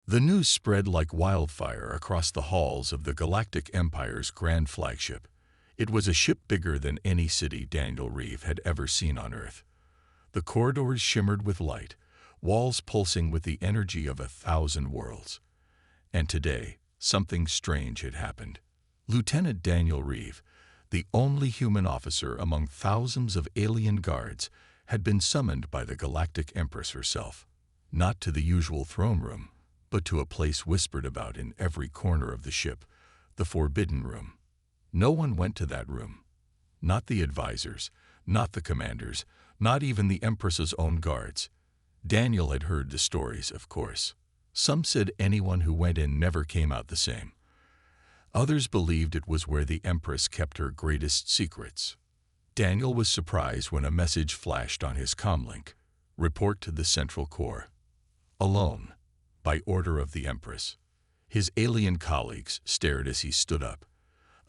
The news spread like wildfire across the halls of the Galactic Empire's grand flagship. It was a ship bigger than any city Daniel Reeve had ever seen on Earth. The corridors shimmered with light, walls pulsing with the energy of 1,000 worlds. And today, something strange had happened. Lieutenant Daniel Reeve, the only human officer among thousands of alien guards, had been summoned by the Galactic Empress herself, not to the usual throne room, but to a place whispered about in every corner of the ship, the Forbidden Room. No one went to that room. Not the advisors, not the commanders, not even the Empress's own guards. Daniel had heard the stories, of course. Some said anyone who went in never came out the same. Others believed it was where the Empress kept her greatest secrets. Daniel was surprised when a message flashed on his comlink. Report to the Central Core. Alone, by order of the Empress. His alien colleagues stared as he stood up.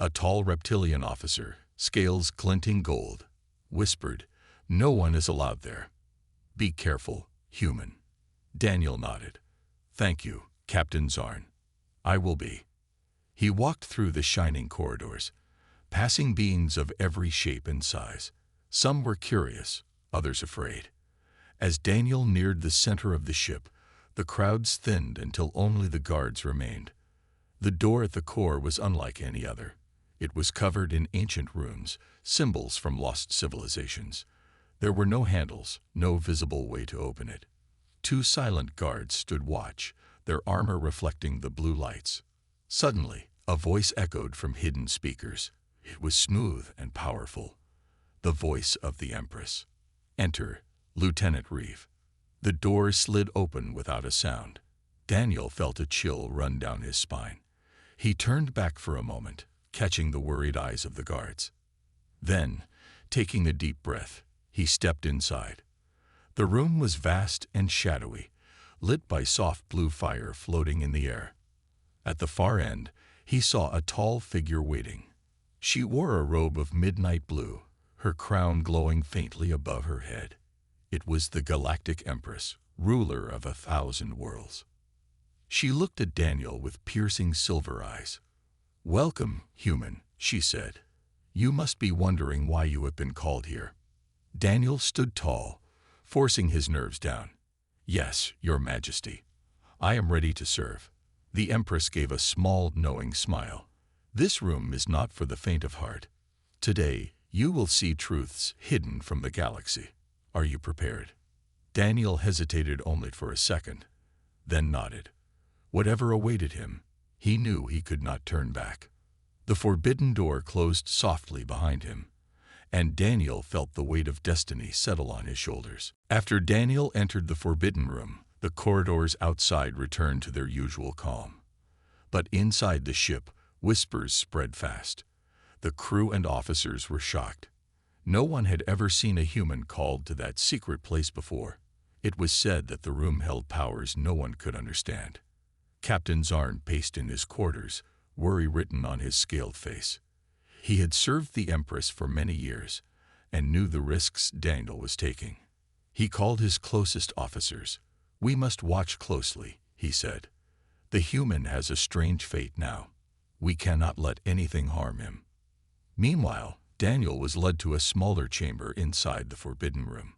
A tall reptilian officer, scales glinting gold, whispered, "No one is allowed there. Be careful, human." Daniel nodded. "Thank you, Captain Zarn. I will be." He walked through the shining corridors, passing beings of every shape and size. Some were curious, others afraid. As Daniel neared the center of the ship, the crowds thinned until only the guards remained. The door at the core was unlike any other. It was covered in ancient runes, symbols from lost civilizations. There were no handles, no visible way to open it. Two silent guards stood watch, their armor reflecting the blue lights. Suddenly, a voice echoed from hidden speakers. It was smooth and powerful. The voice of the Empress. "Enter, Lieutenant Reeve." The door slid open without a sound. Daniel felt a chill run down his spine. He turned back for a moment, catching the worried eyes of the guards. Then, taking a deep breath, he stepped inside. The room was vast and shadowy, lit by soft blue fire floating in the air. At the far end, he saw a tall figure waiting. She wore a robe of midnight blue, her crown glowing faintly above her head. It was the Galactic Empress, ruler of 1,000 worlds. She looked at Daniel with piercing silver eyes. "Welcome, human," she said. "You must be wondering why you have been called here." Daniel stood tall, forcing his nerves down. "Yes, Your Majesty. I am ready to serve." The Empress gave a small, knowing smile. "This room is not for the faint of heart. Today, you will see truths hidden from the galaxy. Are you prepared?" Daniel hesitated only for a second, then nodded. Whatever awaited him, he knew he could not turn back. The forbidden door closed softly behind him, and Daniel felt the weight of destiny settle on his shoulders. After Daniel entered the Forbidden Room, the corridors outside returned to their usual calm. But inside the ship, whispers spread fast. The crew and officers were shocked. No one had ever seen a human called to that secret place before. It was said that the room held powers no one could understand. Captain Zarn paced in his quarters, worry written on his scaled face. He had served the Empress for many years and knew the risks Daniel was taking. He called his closest officers. "We must watch closely," he said. "The human has a strange fate now. We cannot let anything harm him." Meanwhile, Daniel was led to a smaller chamber inside the Forbidden Room.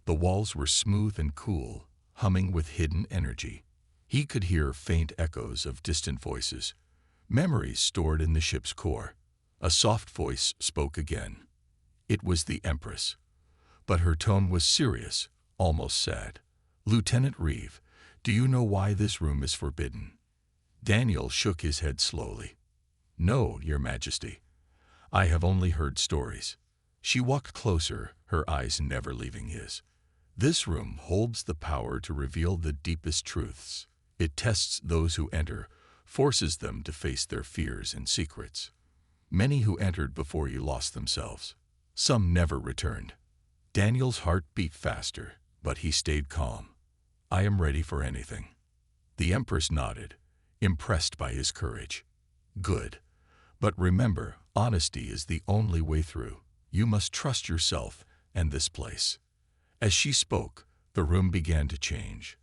The walls were smooth and cool, humming with hidden energy. He could hear faint echoes of distant voices, memories stored in the ship's core. A soft voice spoke again. It was the Empress, but her tone was serious, almost sad. "Lieutenant Reeve, do you know why this room is forbidden?" Daniel shook his head slowly. "No, Your Majesty. I have only heard stories." She walked closer, her eyes never leaving his. "This room holds the power to reveal the deepest truths. It tests those who enter, forces them to face their fears and secrets. Many who entered before you lost themselves. Some never returned." Daniel's heart beat faster, but he stayed calm. "I am ready for anything." The Empress nodded, impressed by his courage. "Good. But remember, honesty is the only way through. You must trust yourself and this place." As she spoke, the room began to change.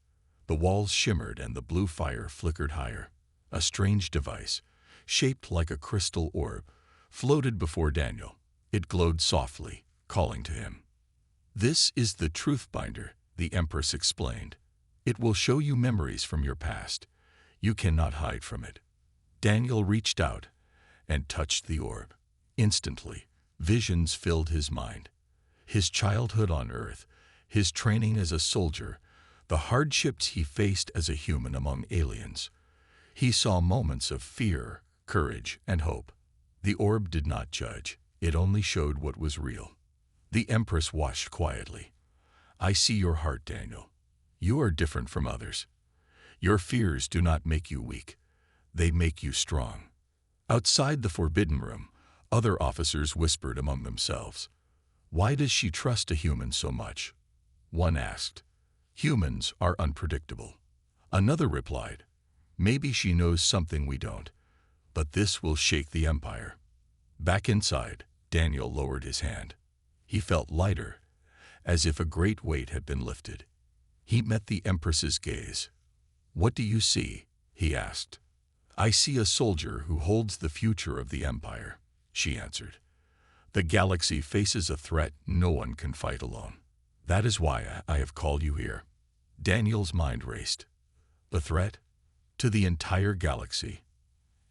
The walls shimmered and the blue fire flickered higher. A strange device, shaped like a crystal orb, floated before Daniel. It glowed softly, calling to him. "This is the Truth Binder," the Empress explained. "It will show you memories from your past. You cannot hide from it." Daniel reached out and touched the orb. Instantly, visions filled his mind. His childhood on Earth, his training as a soldier, the hardships he faced as a human among aliens. He saw moments of fear, courage, and hope. The orb did not judge. It only showed what was real. The Empress watched quietly. "I see your heart, Daniel. You are different from others. Your fears do not make you weak. They make you strong." Outside the Forbidden Room, other officers whispered among themselves. "Why does she trust a human so much?" One asked. "Humans are unpredictable." Another replied, "Maybe she knows something we don't, but this will shake the Empire." Back inside, Daniel lowered his hand. He felt lighter, as if a great weight had been lifted. He met the Empress's gaze. "What do you see?" he asked. "I see a soldier who holds the future of the Empire," she answered. "The galaxy faces a threat no one can fight alone. That is why I have called you here." Daniel's mind raced. The threat? To the entire galaxy.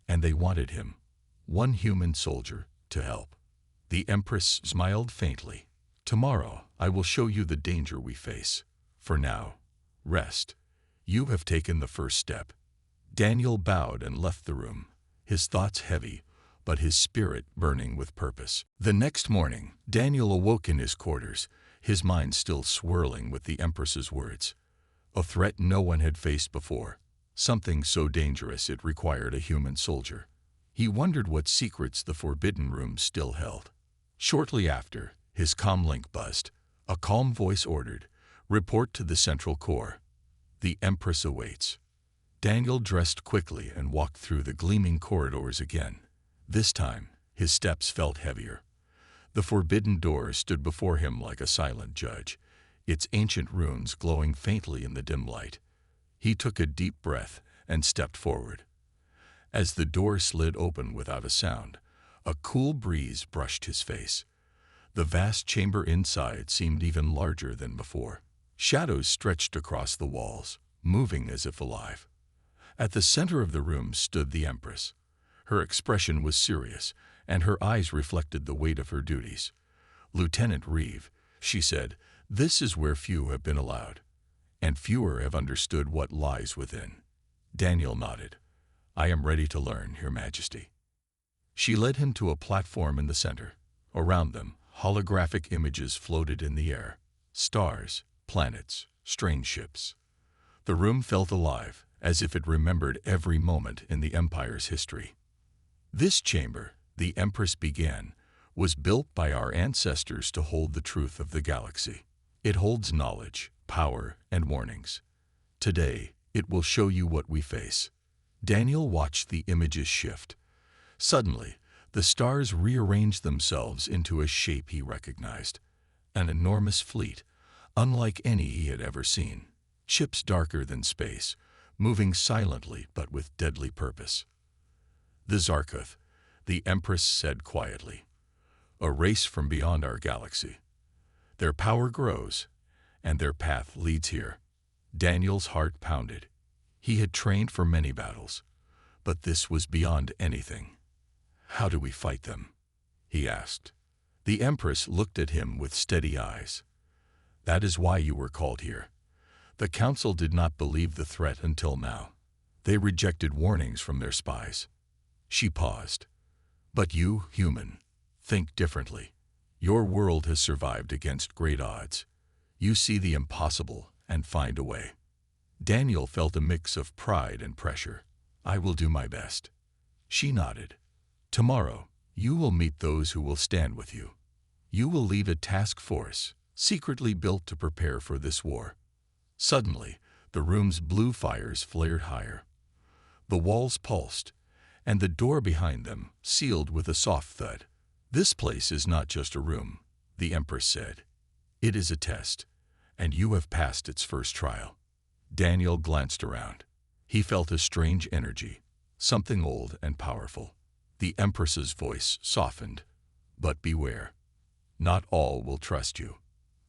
And they wanted him, one human soldier, to help. The Empress smiled faintly. "Tomorrow I will show you the danger we face. For now, rest. You have taken the first step." Daniel bowed and left the room, his thoughts heavy, but his spirit burning with purpose. The next morning, Daniel awoke in his quarters, his mind still swirling with the Empress's words. A threat no one had faced before, something so dangerous it required a human soldier. He wondered what secrets the Forbidden Room still held. Shortly after, his comlink buzzed. A calm voice ordered, "Report to the Central Core. The Empress awaits." Daniel dressed quickly and walked through the gleaming corridors again. This time, his steps felt heavier. The forbidden door stood before him like a silent judge, its ancient runes glowing faintly in the dim light. He took a deep breath and stepped forward. As the door slid open without a sound, a cool breeze brushed his face. The vast chamber inside seemed even larger than before. Shadows stretched across the walls, moving as if alive. At the center of the room stood the Empress. Her expression was serious, and her eyes reflected the weight of her duties. "Lieutenant Reeve," she said, "this is where few have been allowed, and fewer have understood what lies within." Daniel nodded. "I am ready to learn, Your Majesty." She led him to a platform in the center. Around them, holographic images floated in the air. Stars, planets, strange ships. The room felt alive, as if it remembered every moment in the Empire's history. "This chamber," the Empress began, "was built by our ancestors to hold the truth of the galaxy. It holds knowledge, power, and warnings. Today, it will show you what we face." Daniel watched the images shift. Suddenly, the stars rearranged themselves into a shape he recognized. An enormous fleet, unlike any he had ever seen. Ships darker than space, moving silently but with deadly purpose. "The Zarkuth," the Empress said quietly. "A race from beyond our galaxy. Their power grows, and their path leads here." Daniel's heart pounded. He had trained for many battles, but this was beyond anything. "How do we fight them?" he asked. The Empress looked at him with steady eyes. "That is why you were called here. The Council did not believe the threat until now. They rejected warnings from their spies." She paused. "But you, human, think differently. Your world has survived against great odds. You see the impossible and find a way." Daniel felt a mix of pride and pressure. "I will do my best." She nodded. "Tomorrow, you will meet those who will stand with you. You will lead a task force, secretly built to prepare for this war." Suddenly, the room's blue fires flared higher. The walls pulsed, and the door behind them sealed with a soft thud. "This place is not just a room," the Empress said. "It is a test, and you have passed its first trial. Daniel glanced around. He felt a strange energy, something old and powerful. The Empress's voice softened. But beware. Not all will trust you.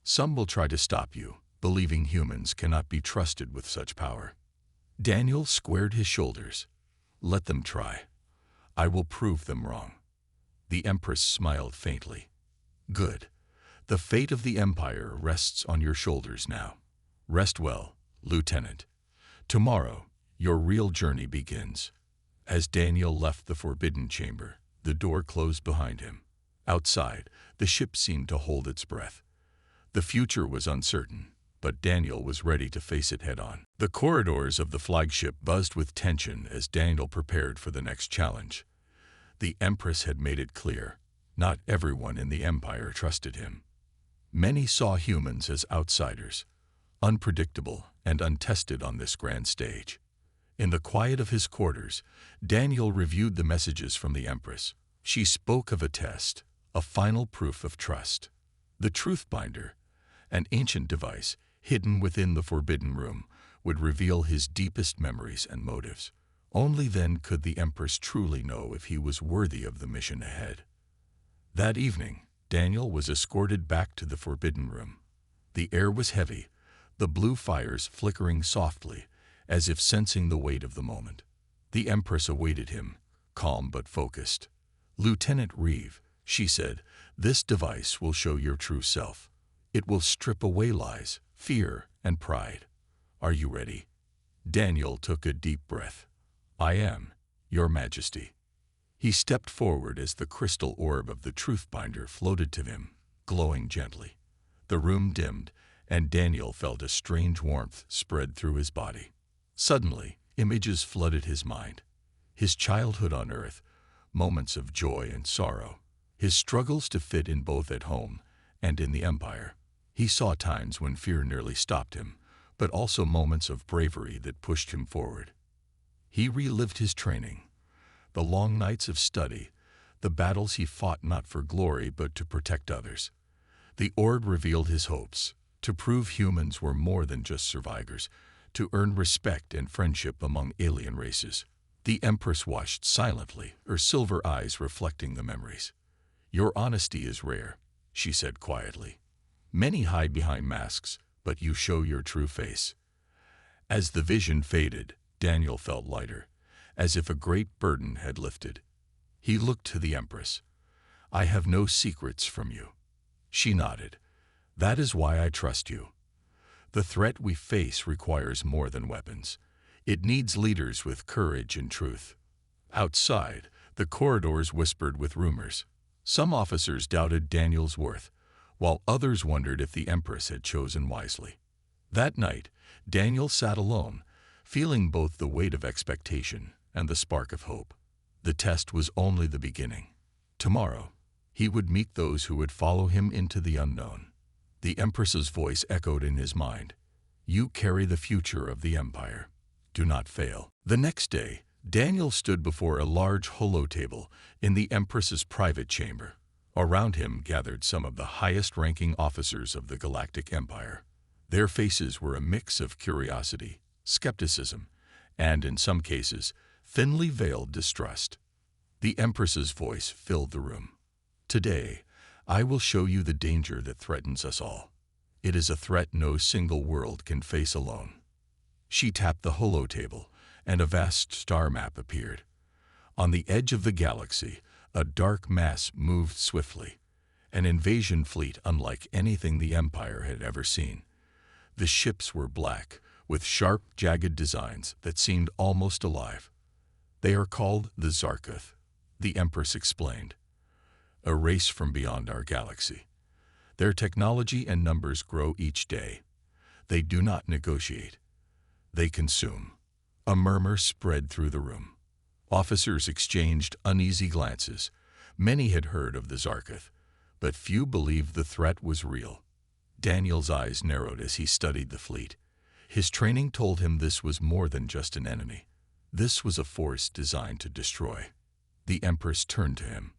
Some will try to stop you, believing humans cannot be trusted with such power. Daniel squared his shoulders. Let them try. I will prove them wrong. The Empress smiled faintly. Good. The fate of the Empire rests on your shoulders now. Rest well, Lieutenant. Tomorrow, your real journey begins. As Daniel left the forbidden chamber, the door closed behind him. Outside, the ship seemed to hold its breath. The future was uncertain, but Daniel was ready to face it head-on. The corridors of the flagship buzzed with tension as Daniel prepared for the next challenge. The Empress had made it clear, not everyone in the Empire trusted him. Many saw humans as outsiders, unpredictable and untested on this grand stage. In the quiet of his quarters, Daniel reviewed the messages from the Empress. She spoke of a test, a final proof of trust. The Truthbinder, an ancient device hidden within the Forbidden Room, would reveal his deepest memories and motives. Only then could the Empress truly know if he was worthy of the mission ahead. That evening, Daniel was escorted back to the Forbidden Room. The air was heavy, the blue fires flickering softly, as if sensing the weight of the moment. The Empress awaited him, calm but focused. Lieutenant Reeve, she said, this device will show your true self. It will strip away lies, fear, and pride. Are you ready? Daniel took a deep breath. I am, Your Majesty. He stepped forward as the crystal orb of the Truthbinder floated to him, glowing gently. The room dimmed, and Daniel felt a strange warmth spread through his body. Suddenly, images flooded his mind. His childhood on Earth, moments of joy and sorrow, his struggles to fit in both at home and in the Empire. He saw times when fear nearly stopped him, but also moments of bravery that pushed him forward. He relived his training, the long nights of study, the battles he fought not for glory but to protect others. The orb revealed his hopes, to prove humans were more than just survivors, to earn respect and friendship among alien races. The Empress watched silently, her silver eyes reflecting the memories. Your honesty is rare, she said quietly. Many hide behind masks, but you show your true face. As the vision faded, Daniel felt lighter, as if a great burden had lifted. He looked to the Empress. I have no secrets from you. She nodded. That is why I trust you. The threat we face requires more than weapons. It needs leaders with courage and truth. Outside, the corridors whispered with rumors. Some officers doubted Daniel's worth, while others wondered if the Empress had chosen wisely. That night, Daniel sat alone, feeling both the weight of expectation and the spark of hope. The test was only the beginning. Tomorrow, he would meet those who would follow him into the unknown. The Empress's voice echoed in his mind. You carry the future of the Empire. Do not fail. The next day, Daniel stood before a large holotable in the Empress's private chamber. Around him gathered some of the highest-ranking officers of the Galactic Empire. Their faces were a mix of curiosity, skepticism, and, in some cases, thinly veiled distrust. The Empress's voice filled the room. Today, I will show you the danger that threatens us all. It is a threat no single world can face alone. She tapped the holotable, and a vast star map appeared. On the edge of the galaxy, a dark mass moved swiftly, an invasion fleet unlike anything the Empire had ever seen. The ships were black, with sharp, jagged designs that seemed almost alive. They are called the Zarkoth, the Empress explained. A race from beyond our galaxy. Their technology and numbers grow each day. They do not negotiate. They consume. A murmur spread through the room. Officers exchanged uneasy glances. Many had heard of the Zarkoth, but few believed the threat was real. Daniel's eyes narrowed as he studied the fleet. His training told him this was more than just an enemy. This was a force designed to destroy. The Empress turned to him.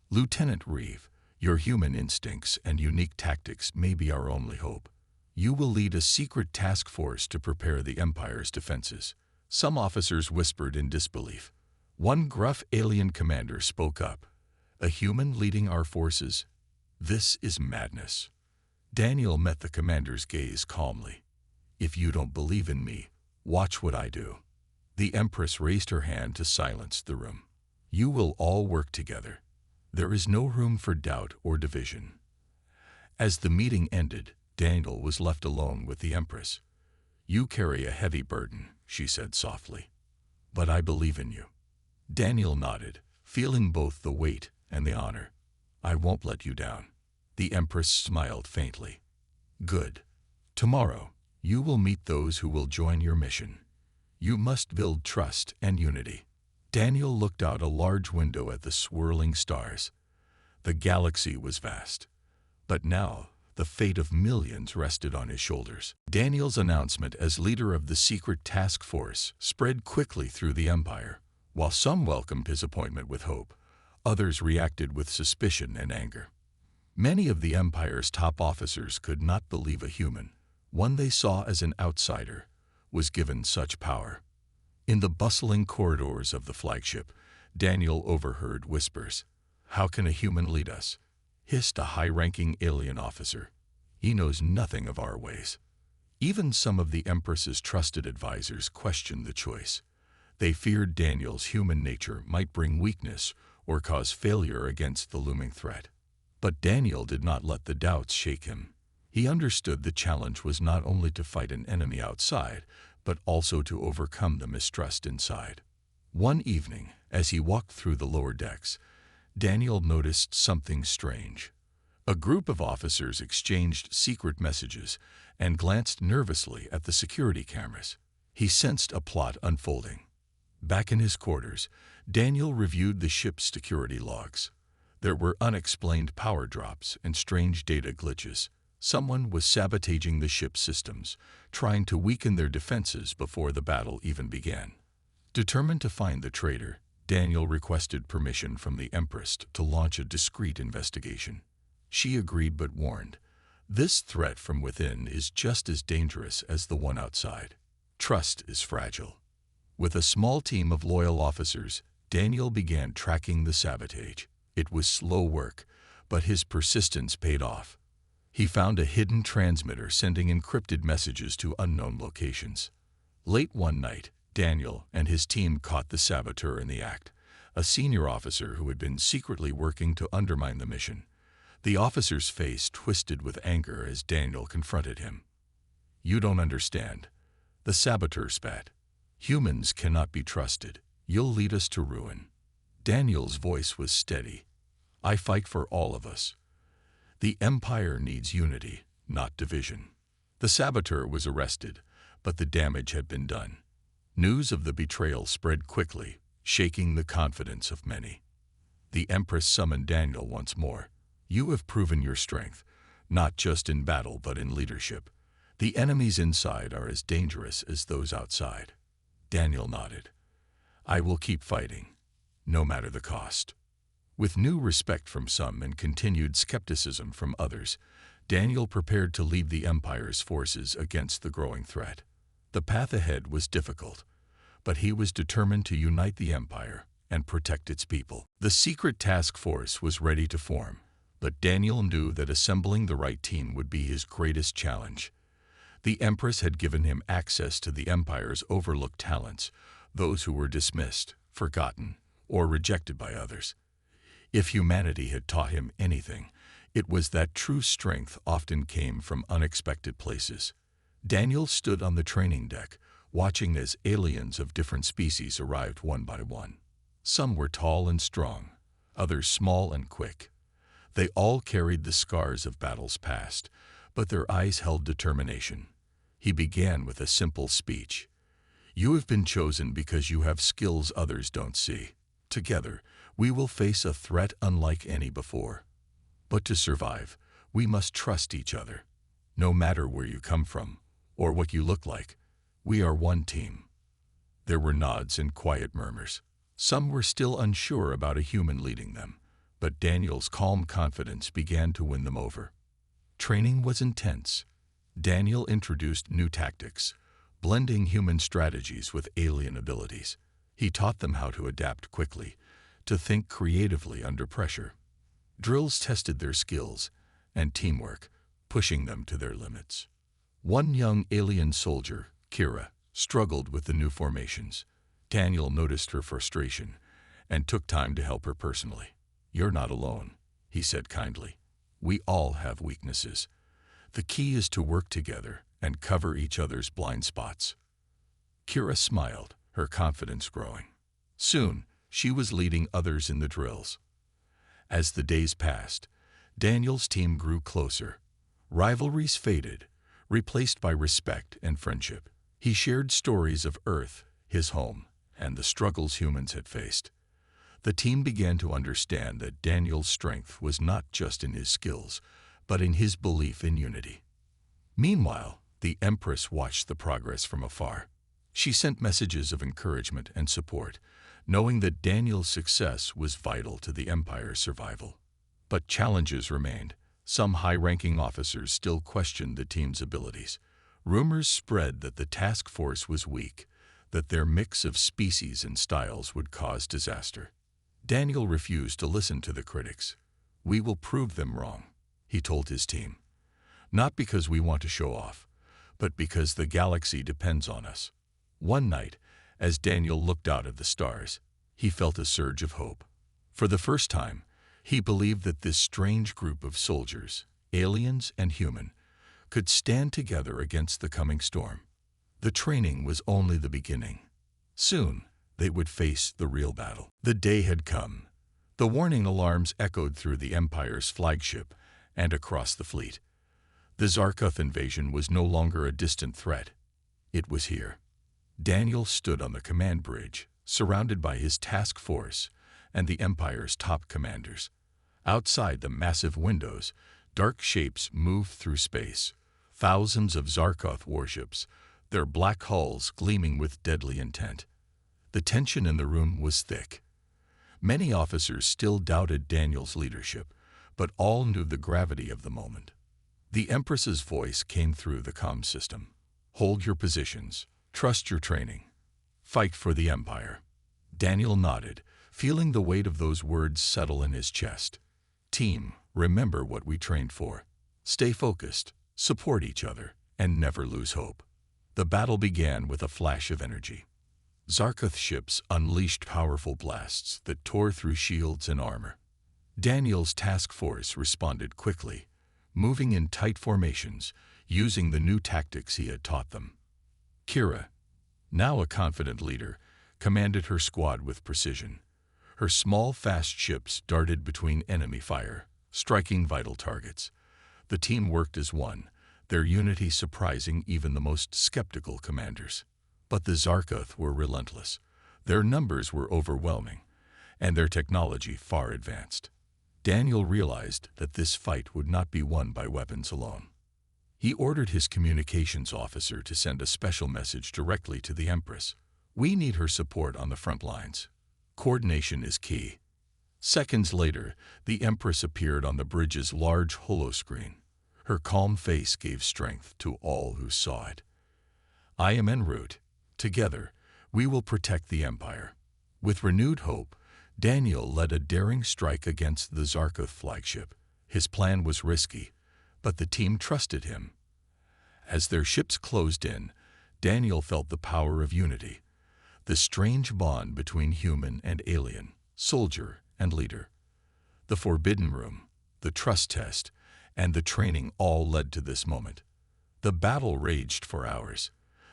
Lieutenant Reeve, your human instincts and unique tactics may be our only hope. You will lead a secret task force to prepare the Empire's defenses. Some officers whispered in disbelief. One gruff alien commander spoke up. A human leading our forces? This is madness. Daniel met the commander's gaze calmly. If you don't believe in me, watch what I do. The Empress raised her hand to silence the room. You will all work together. There is no room for doubt or division. As the meeting ended, Daniel was left alone with the Empress. You carry a heavy burden, she said softly. But I believe in you. Daniel nodded, feeling both the weight and the honor. I won't let you down. The Empress smiled faintly. Good. Tomorrow, you will meet those who will join your mission. You must build trust and unity. Daniel looked out a large window at the swirling stars. The galaxy was vast. But now, the fate of millions rested on his shoulders. Daniel's announcement as leader of the secret task force spread quickly through the Empire. While some welcomed his appointment with hope, others reacted with suspicion and anger. Many of the Empire's top officers could not believe a human, one they saw as an outsider, was given such power. In the bustling corridors of the flagship, Daniel overheard whispers. How can a human lead us? Hissed a high-ranking alien officer. He knows nothing of our ways. Even some of the Empress's trusted advisors questioned the choice. They feared Daniel's human nature might bring weakness or cause failure against the looming threat. But Daniel did not let the doubts shake him. He understood the challenge was not only to fight an enemy outside, but also to overcome the mistrust inside. One evening, as he walked through the lower decks, Daniel noticed something strange. A group of officers exchanged secret messages and glanced nervously at the security cameras. He sensed a plot unfolding. Back in his quarters, Daniel reviewed the ship's security logs. There were unexplained power drops and strange data glitches. Someone was sabotaging the ship's systems, trying to weaken their defenses before the battle even began. Determined to find the traitor, Daniel requested permission from the Empress to launch a discreet investigation. She agreed but warned, this threat from within is just as dangerous as the one outside. Trust is fragile. With a small team of loyal officers, Daniel began tracking the sabotage. It was slow work, but his persistence paid off. He found a hidden transmitter sending encrypted messages to unknown locations. Late one night, Daniel and his team caught the saboteur in the act, a senior officer who had been secretly working to undermine the mission. The officer's face twisted with anger as Daniel confronted him. You don't understand. The saboteur spat. Humans cannot be trusted. You'll lead us to ruin. Daniel's voice was steady. I fight for all of us. The Empire needs unity, not division. The saboteur was arrested, but the damage had been done. News of the betrayal spread quickly, shaking the confidence of many. The Empress summoned Daniel once more. You have proven your strength, not just in battle but in leadership. The enemies inside are as dangerous as those outside. Daniel nodded. I will keep fighting, no matter the cost. With new respect from some and continued skepticism from others, Daniel prepared to lead the Empire's forces against the growing threat. The path ahead was difficult, but he was determined to unite the Empire and protect its people. The secret task force was ready to form, but Daniel knew that assembling the right team would be his greatest challenge. The Empress had given him access to the Empire's overlooked talents, those who were dismissed, forgotten, or rejected by others. If humanity had taught him anything, it was that true strength often came from unexpected places. Daniel stood on the training deck, watching as aliens of different species arrived one by one. Some were tall and strong, others small and quick. They all carried the scars of battles past, but their eyes held determination. He began with a simple speech. You have been chosen because you have skills others don't see. Together, we will face a threat unlike any before. But to survive, we must trust each other. No matter where you come from, or what you look like, we are one team. There were nods and quiet murmurs. Some were still unsure about a human leading them, but Daniel's calm confidence began to win them over. Training was intense. Daniel introduced new tactics, blending human strategies with alien abilities. He taught them how to adapt quickly, to think creatively under pressure. Drills tested their skills and teamwork, pushing them to their limits. One young alien soldier, Kira, struggled with the new formations. Daniel noticed her frustration and took time to help her personally. "You're not alone," he said kindly. "We all have weaknesses. The key is to work together and cover each other's blind spots." Kira smiled, her confidence growing. Soon, she was leading others in the drills. As the days passed, Daniel's team grew closer. Rivalries faded, replaced by respect and friendship. He shared stories of Earth, his home, and the struggles humans had faced. The team began to understand that Daniel's strength was not just in his skills, but in his belief in unity. Meanwhile, the Empress watched the progress from afar. She sent messages of encouragement and support, knowing that Daniel's success was vital to the Empire's survival. But challenges remained. Some high-ranking officers still questioned the team's abilities. Rumors spread that the task force was weak, that their mix of species and styles would cause disaster. Daniel refused to listen to the critics. "We will prove them wrong," he told his team. "Not because we want to show off, but because the galaxy depends on us." One night, as Daniel looked out at the stars, he felt a surge of hope. For the first time, he believed that this strange group of soldiers, aliens and human, could stand together against the coming storm. The training was only the beginning. Soon, they would face the real battle. The day had come. The warning alarms echoed through the Empire's flagship and across the fleet. The Zarkoth invasion was no longer a distant threat. It was here. Daniel stood on the command bridge, surrounded by his task force and the Empire's top commanders. Outside the massive windows, dark shapes moved through space. Thousands of Zarkoth warships, their black hulls gleaming with deadly intent. The tension in the room was thick. Many officers still doubted Daniel's leadership, but all knew the gravity of the moment. The Empress's voice came through the comm system. "Hold your positions. Trust your training. Fight for the Empire." Daniel nodded, feeling the weight of those words settle in his chest. "Team, remember what we trained for. Stay focused, support each other, and never lose hope." The battle began with a flash of energy. Zarkoth ships unleashed powerful blasts that tore through shields and armor. Daniel's task force responded quickly, moving in tight formations, using the new tactics he had taught them. Kira, now a confident leader, commanded her squad with precision. Her small, fast ships darted between enemy fire, striking vital targets. The team worked as one, their unity surprising even the most skeptical commanders. But the Zarkoth were relentless. Their numbers were overwhelming, and their technology far advanced. Daniel realized that this fight would not be won by weapons alone. He ordered his communications officer to send a special message directly to the Empress. "We need her support on the front lines. Coordination is key." Seconds later, the Empress appeared on the bridge's large holoscreen. Her calm face gave strength to all who saw it. "I am en route. Together, we will protect the Empire." With renewed hope, Daniel led a daring strike against the Zarkoth flagship. His plan was risky, but the team trusted him. As their ships closed in, Daniel felt the power of unity, the strange bond between human and alien, soldier and leader. The Forbidden Room, the trust test, and the training all led to this moment. The battle raged for hours.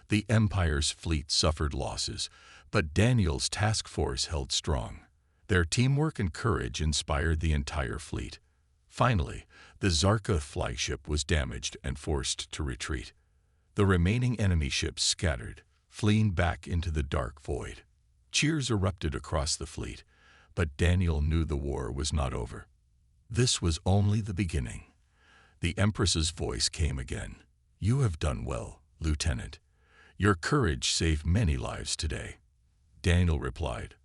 The Empire's fleet suffered losses, but Daniel's task force held strong. Their teamwork and courage inspired the entire fleet. Finally, the Zarkoth flagship was damaged and forced to retreat. The remaining enemy ships scattered, fleeing back into the dark void. Cheers erupted across the fleet, but Daniel knew the war was not over. This was only the beginning. The Empress's voice came again. "You have done well, Lieutenant. Your courage saved many lives today." Daniel replied,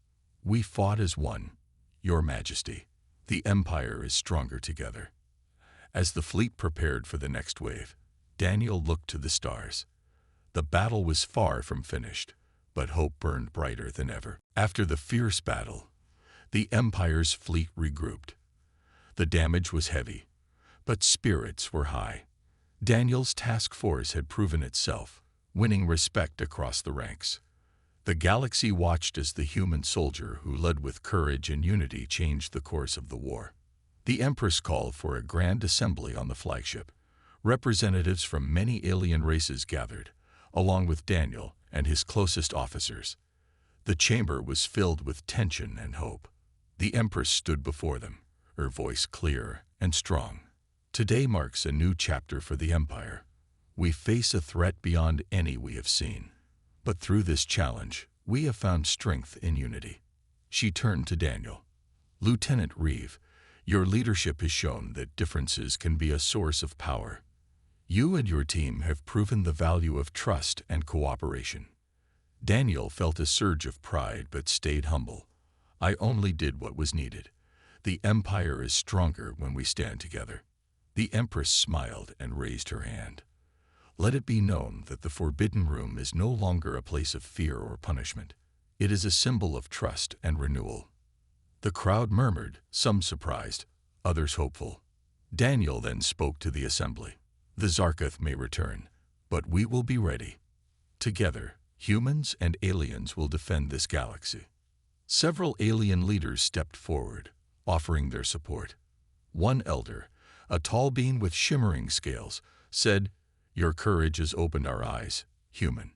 "We fought as one, Your Majesty. The Empire is stronger together." As the fleet prepared for the next wave, Daniel looked to the stars. The battle was far from finished, but hope burned brighter than ever. After the fierce battle, the Empire's fleet regrouped. The damage was heavy, but spirits were high. Daniel's task force had proven itself, winning respect across the ranks. The galaxy watched as the human soldier who led with courage and unity changed the course of the war. The Empress called for a grand assembly on the flagship. Representatives from many alien races gathered, along with Daniel and his closest officers. The chamber was filled with tension and hope. The Empress stood before them, her voice clear and strong. Today marks a new chapter for the Empire. We face a threat beyond any we have seen. But through this challenge, we have found strength in unity. She turned to Daniel. Lieutenant Reeve, your leadership has shown that differences can be a source of power. You and your team have proven the value of trust and cooperation. Daniel felt a surge of pride but stayed humble. I only did what was needed. The Empire is stronger when we stand together. The Empress smiled and raised her hand. Let it be known that the Forbidden Room is no longer a place of fear or punishment. It is a symbol of trust and renewal. The crowd murmured, some surprised, others hopeful. Daniel then spoke to the assembly. The Zarketh may return, but we will be ready. Together, humans and aliens will defend this galaxy. Several alien leaders stepped forward, offering their support. One elder, a tall being with shimmering scales, said, "Your courage has opened our eyes, human.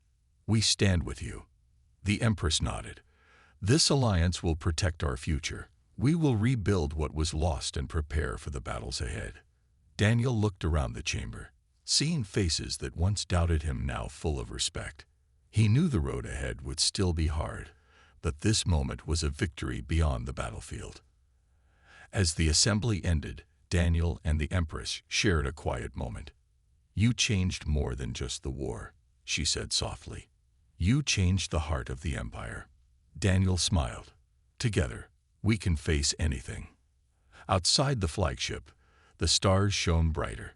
We stand with you." The Empress nodded. "This alliance will protect our future. We will rebuild what was lost and prepare for the battles ahead." Daniel looked around the chamber, seeing faces that once doubted him now full of respect. He knew the road ahead would still be hard, but this moment was a victory beyond the battlefield. As the assembly ended, Daniel and the Empress shared a quiet moment. "You changed more than just the war," she said softly. "You changed the heart of the Empire." Daniel smiled. "Together, we can face anything." Outside the flagship, the stars shone brighter.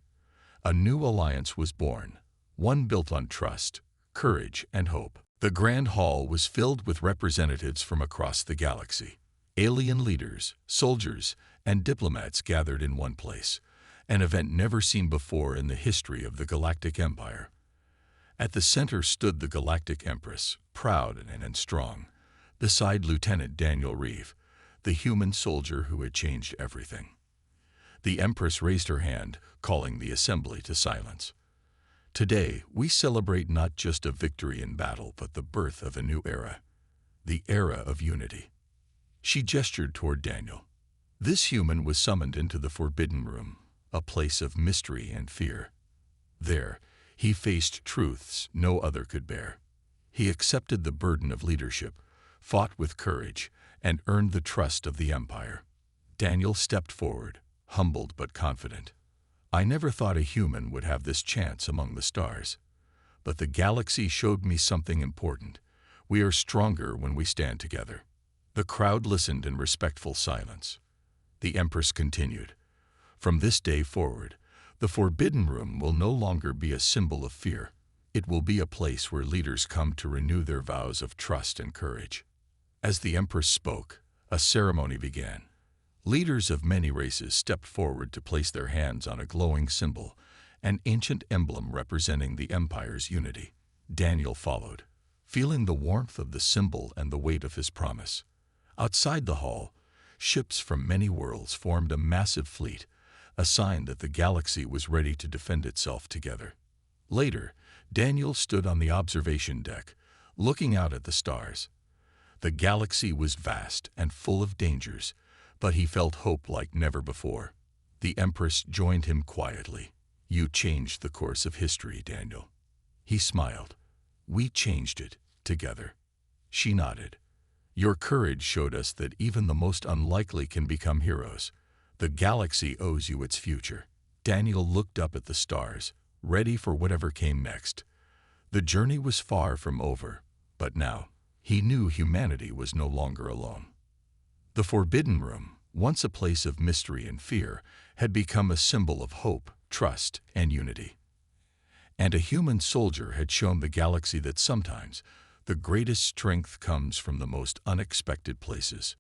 A new alliance was born, one built on trust, courage, and hope. The Grand Hall was filled with representatives from across the galaxy. Alien leaders, soldiers, and diplomats gathered in one place, an event never seen before in the history of the Galactic Empire. At the center stood the Galactic Empress, proud and strong, beside Lieutenant Daniel Reeve, the human soldier who had changed everything. The Empress raised her hand, calling the assembly to silence. "Today, we celebrate not just a victory in battle, but the birth of a new era, the era of unity." She gestured toward Daniel. This human was summoned into the Forbidden Room, a place of mystery and fear. There, he faced truths no other could bear. He accepted the burden of leadership, fought with courage, and earned the trust of the Empire. Daniel stepped forward, humbled but confident. "I never thought a human would have this chance among the stars. But the galaxy showed me something important. We are stronger when we stand together." The crowd listened in respectful silence. The Empress continued, "From this day forward, the Forbidden Room will no longer be a symbol of fear. It will be a place where leaders come to renew their vows of trust and courage." As the Empress spoke, a ceremony began. Leaders of many races stepped forward to place their hands on a glowing symbol, an ancient emblem representing the Empire's unity. Daniel followed, feeling the warmth of the symbol and the weight of his promise. Outside the hall, ships from many worlds formed a massive fleet, a sign that the galaxy was ready to defend itself together. Later, Daniel stood on the observation deck, looking out at the stars. The galaxy was vast and full of dangers, but he felt hope like never before. The Empress joined him quietly. "You changed the course of history, Daniel." He smiled. "We changed it, together." She nodded. "Your courage showed us that even the most unlikely can become heroes. The galaxy owes you its future." Daniel looked up at the stars, ready for whatever came next. The journey was far from over, but now, he knew humanity was no longer alone. The Forbidden Room, once a place of mystery and fear, had become a symbol of hope, trust, and unity. and a human soldier had shown the galaxy that sometimes the greatest strength comes from the most unexpected places.